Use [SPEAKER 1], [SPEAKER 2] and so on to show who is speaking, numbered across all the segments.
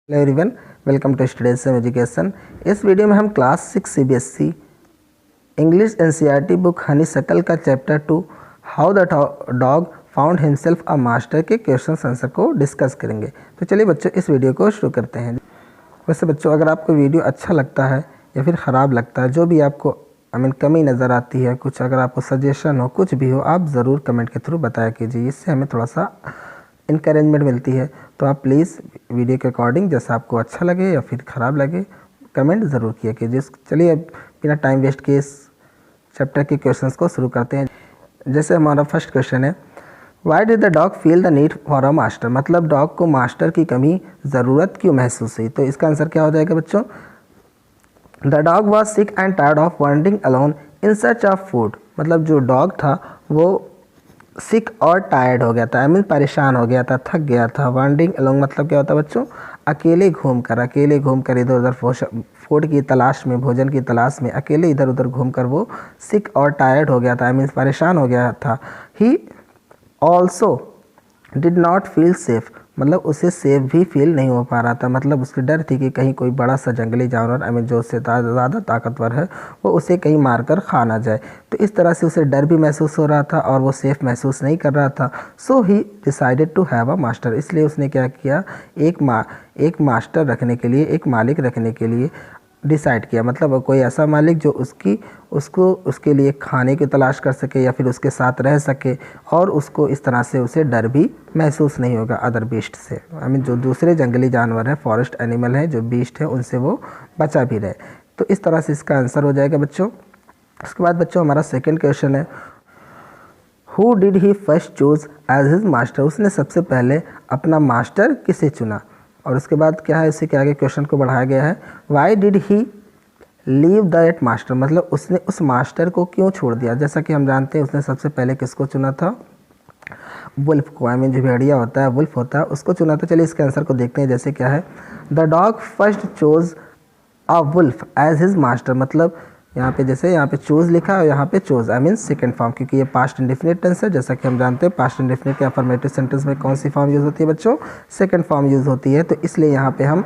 [SPEAKER 1] Hello everyone, welcome to studies sum education. इस video में हम class 6 CBSE English NCERT book honeysuckle का chapter 2 how the dog found himself a master के question answer को discuss करेंगे। तो चलिए बच्चों, इस वीडियो को शुरू करते हैं। वैसे बच्चों, अगर आपको वीडियो अच्छा लगता है या फिर ख़राब लगता है, जो भी आपको कमी नज़र आती है, कुछ अगर आपको सजेशन हो, कुछ भी हो, आप ज़रूर कमेंट के थ्रू बताया कीजिए। इससे हमें थोड़ा सा इनकरेजमेंट मिलती है। तो आप प्लीज़ वीडियो के अकॉर्डिंग जैसा आपको अच्छा लगे या फिर ख़राब लगे, कमेंट ज़रूर किया कीजिए। चलिए अब बिना टाइम वेस्ट किए इस चैप्टर के क्वेश्चंस को शुरू करते हैं। जैसे हमारा फर्स्ट क्वेश्चन है, why did the dog feel the need for a master? मतलब डॉग को मास्टर की कमी ज़रूरत क्यों महसूस हुई? तो इसका आंसर क्या हो जाएगा बच्चों? The dog was sick and tired of wandering alone in search of food. मतलब जो डॉग था वो सिक और टायर्ड हो गया था, परेशान हो गया था, थक गया था। वॉन्डरिंग अलोंग मतलब क्या होता है बच्चों? अकेले घूमकर इधर उधर फूड की तलाश में, भोजन की तलाश में अकेले इधर उधर घूमकर वो सिक और टायर्ड हो गया था, परेशान हो गया था। He also did not feel safe, मतलब उसे सेफ भी फील नहीं हो पा रहा था। मतलब उसकी डर थी कि कहीं कोई बड़ा सा जंगली जानवर जो उससे ज़्यादा ताकतवर है वो उसे कहीं मारकर खा ना जाए। तो इस तरह से उसे डर भी महसूस हो रहा था और वो सेफ महसूस नहीं कर रहा था। So he decided to have a master. इसलिए उसने क्या किया? एक मास्टर रखने के लिए, एक मालिक रखने के लिए डिसाइड किया। मतलब कोई ऐसा मालिक जो उसके लिए खाने की तलाश कर सके या फिर उसके साथ रह सके, और उसको इस तरह से उसे डर भी महसूस नहीं होगा अदर बीस्ट से। जो दूसरे जंगली जानवर हैं, फॉरेस्ट एनिमल हैं, जो बीस्ट है, उनसे वो बचा भी रहे। तो इस तरह से इसका आंसर हो जाएगा बच्चों। उसके बाद बच्चों हमारा सेकेंड क्वेश्चन है, who did he first choose as his master? उसने सबसे पहले अपना मास्टर किसे चुना? और उसके बाद क्या है, इसी के आगे क्वेश्चन को बढ़ाया गया है, Y did he leave that master? मतलब उसने उस मास्टर को क्यों छोड़ दिया? जैसा कि हम जानते हैं उसने सबसे पहले किसको चुना था? वुल्फ को। जो भेड़िया होता है, वुल्फ होता है, उसको चुना था। चलिए इसके आंसर को देखते हैं। जैसे क्या है, the dog first chose a wolf as his master. मतलब यहाँ पे जैसे यहाँ पे चूज लिखा है और यहाँ पे चोज सेकंड फॉर्म, क्योंकि ये पास्ट इंडेफिनिट टेंस है। जैसा कि हम जानते हैं पास्ट इंडेफिनिट के अफर्मेटिव सेंटेंस में कौन सी फॉर्म यूज़ होती है बच्चों? सेकंड फॉर्म यूज़ होती है। तो इसलिए यहाँ पे हम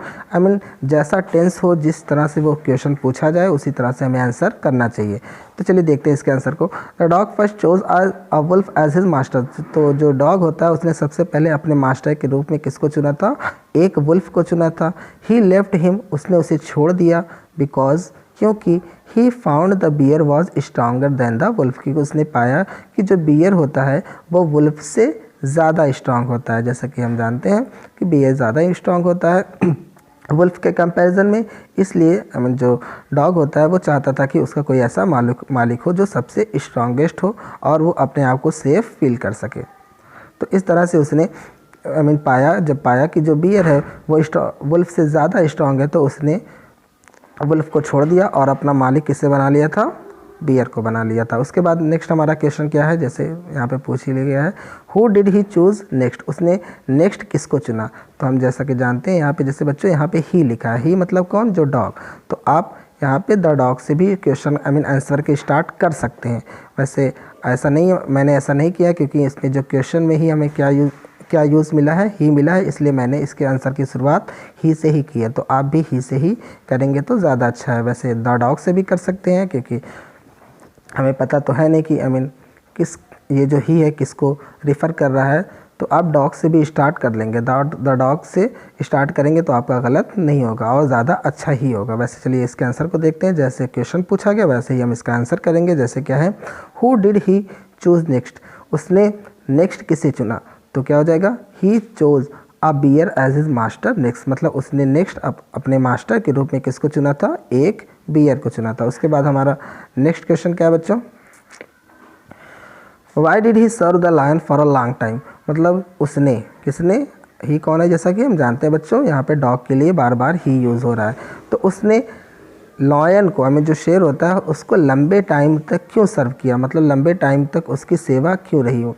[SPEAKER 1] जैसा टेंस हो, जिस तरह से वो क्वेश्चन पूछा जाए उसी तरह से हमें आंसर करना चाहिए। तो चलिए देखते हैं इसके आंसर को। The dog first chose a wolf as his master. तो जो डॉग होता है उसने सबसे पहले अपने मास्टर के रूप में किसको चुना था? एक वुल्फ को चुना था। ही लेफ्ट हिम, उसने उसे छोड़ दिया, बिकॉज, क्योंकि he found the bear was stronger than the wolf, क्योंकि उसने पाया कि जो बियर होता है वो वुल्फ से ज़्यादा स्ट्रांग होता है। जैसा कि हम जानते हैं कि बियर ज़्यादा स्ट्रांग होता है वुल्फ के कंपैरिजन में। इसलिए जो डॉग होता है वो चाहता था कि उसका कोई ऐसा मालिक हो जो सबसे स्ट्रांगेस्ट हो और वो अपने आप को सेफ फील कर सके। तो इस तरह से उसने जब पाया कि जो बियर है वो वुल्फ से ज़्यादा स्ट्रांग है, तो उसने वुल्फ को छोड़ दिया और अपना मालिक किससे बना लिया था? बियर को बना लिया था। उसके बाद नेक्स्ट हमारा क्वेश्चन क्या है, जैसे यहाँ पे पूछ ही लिया गया है, who did he choose next? उसने नेक्स्ट किसको चुना? तो हम जैसा कि जानते हैं यहाँ पे जैसे बच्चों यहाँ पे ही लिखा है, ही मतलब कौन? जो डॉग। तो आप यहाँ पे द डॉग से भी क्वेश्चन आंसर के स्टार्ट कर सकते हैं। वैसे ऐसा नहीं, मैंने ऐसा नहीं किया, क्योंकि इसमें जो क्वेश्चन में ही हमें क्या यूज़ मिला है? ही मिला है, इसलिए मैंने इसके आंसर की शुरुआत ही से ही की है। तो आप भी ही से ही करेंगे तो ज़्यादा अच्छा है। वैसे द डॉग से भी कर सकते हैं, क्योंकि हमें पता तो है नहीं कि किस, ये जो ही है किसको रिफ़र कर रहा है। तो आप डॉग से भी स्टार्ट कर लेंगे, द डॉग से स्टार्ट करेंगे तो आपका गलत नहीं होगा और ज़्यादा अच्छा ही होगा। वैसे चलिए इसके आंसर को देखते हैं। जैसे क्वेश्चन पूछा गया वैसे ही हम इसका आंसर करेंगे। जैसे क्या है, who did he choose next? उसने नेक्स्ट किसे चुना? तो क्या हो जाएगा? He chose a bear as his master next. मतलब उसने नेक्स्ट अपने मास्टर के रूप में किसको चुना था? एक बियर को चुना था। उसके बाद हमारा नेक्स्ट क्वेश्चन क्या है बच्चों? Why did he serve the lion for a long time? मतलब उसने, किसने? ही कौन है? जैसा कि हम जानते हैं बच्चों, यहाँ पे डॉग के लिए बार बार ही यूज़ हो रहा है। तो उसने लॉयन को, जो शेर होता है, उसको लंबे टाइम तक क्यों सर्व किया? मतलब लंबे टाइम तक उसकी सेवा क्यों रही?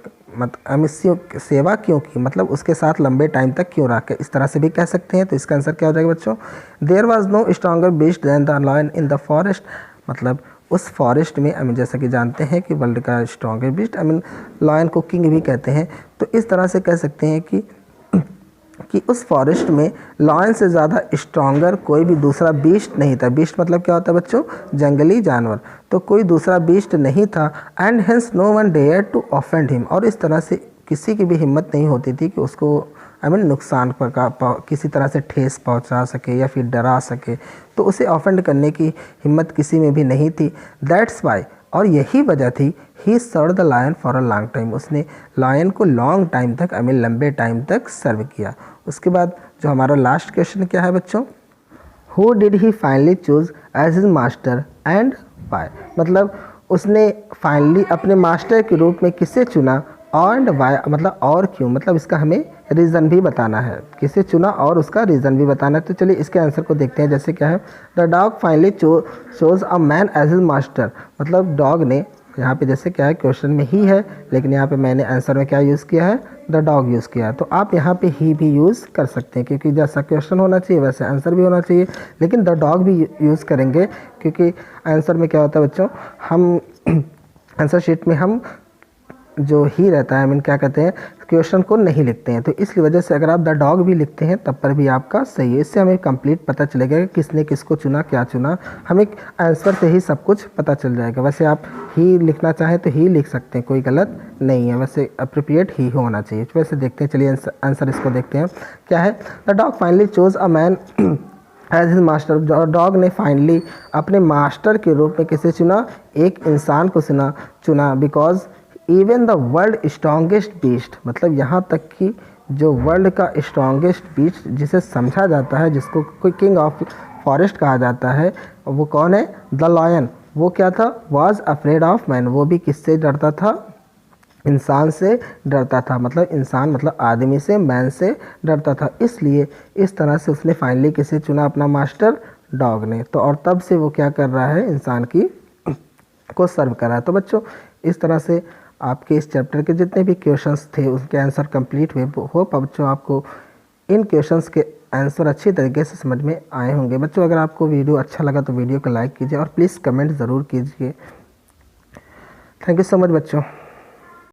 [SPEAKER 1] सेवा क्यों की? मतलब उसके साथ लंबे टाइम तक क्यों रहा? इस तरह से भी कह सकते हैं। तो इसका आंसर क्या हो जाएगा बच्चों? There was no stronger beast than the lion in the forest. मतलब उस फॉरेस्ट में जैसा कि जानते हैं कि वर्ल्ड का स्ट्रॉन्गर बीस्ट लॉयन को किंग भी कहते हैं। तो इस तरह से कह सकते हैं कि कि उस फॉरेस्ट में लायन से ज़्यादा स्ट्रॉन्गर कोई भी दूसरा बीस्ट नहीं था। बीस्ट मतलब क्या होता है बच्चों? जंगली जानवर। तो कोई दूसरा बीस्ट नहीं था। And hence no one dare to offend him, और इस तरह से किसी की भी हिम्मत नहीं होती थी कि उसको नुकसान किसी तरह से ठेस पहुंचा सके या फिर डरा सके, तो उसे ऑफेंड करने की हिम्मत किसी में भी नहीं थी। दैट्स वाई, और यही वजह थी, he serve the lion for a long time, उसने लायन को लॉन्ग टाइम तक लंबे टाइम तक सर्व किया। उसके बाद जो हमारा लास्ट क्वेश्चन क्या है बच्चों? Who did he finally choose as his master and why, मतलब उसने फाइनली अपने मास्टर के रूप में किसे चुना एंड वाई, मतलब और क्यों, मतलब इसका हमें रीज़न भी बताना है, किसे चुना और उसका रीज़न भी बताना है। तो चलिए इसके आंसर को देखते हैं। जैसे क्या है, the dog finally chose a man as his master, मतलब डॉग ने, यहाँ पे जैसे क्या है क्वेश्चन में ही है, लेकिन यहाँ पे मैंने आंसर में क्या यूज़ किया है? द डॉग यूज़ किया है। तो आप यहाँ पे ही भी यूज़ कर सकते हैं, क्योंकि जैसा क्वेश्चन होना चाहिए वैसे आंसर भी होना चाहिए, लेकिन द डॉग भी यूज़ करेंगे, क्योंकि आंसर में क्या होता है बच्चों, हम आंसर शीट में हम जो ही रहता है क्या कहते हैं, क्वेश्चन को नहीं लिखते हैं। तो इसलिए वजह से अगर आप द डॉग भी लिखते हैं तब पर भी आपका सही है। इससे हमें कंप्लीट पता चलेगा कि किसने किसको चुना, क्या चुना, हमें आंसर से ही सब कुछ पता चल जाएगा। वैसे आप ही लिखना चाहें तो ही लिख सकते हैं, कोई गलत नहीं है, वैसे अप्रोप्रिएट ही होना चाहिए। वैसे देखते हैं, चलिए आंसर इसको देखते हैं क्या है। The dog finally chose a man as his master, dog ने फाइनली अपने मास्टर के रूप में किसे चुना? एक इंसान को चुना because even the world strongest beast, मतलब यहाँ तक कि जो वर्ल्ड का स्ट्रॉन्गेस्ट बीस्ट जिसे समझा जाता है, जिसको कोई किंग ऑफ फॉरेस्ट कहा जाता है, वो कौन है? The lion. वो क्या था? वॉज अफ्रेड ऑफ मैन, वो भी किससे डरता था? इंसान से डरता था, मतलब इंसान मतलब आदमी से, मैन से डरता था। इसलिए इस तरह से उसने फाइनली किसे चुना अपना मास्टर? डॉग ने। तो और तब से वो क्या कर रहा है? इंसान की को सर्व कर रहा है। तो बच्चों इस तरह से आपके इस चैप्टर के जितने भी क्वेश्चंस थे उसके आंसर कंप्लीट हुए। होप बच्चों आपको इन क्वेश्चंस के आंसर अच्छी तरीके से समझ में आए होंगे। बच्चों अगर आपको वीडियो अच्छा लगा तो वीडियो को लाइक कीजिए और प्लीज़ कमेंट ज़रूर कीजिए। थैंक यू सो मच बच्चों।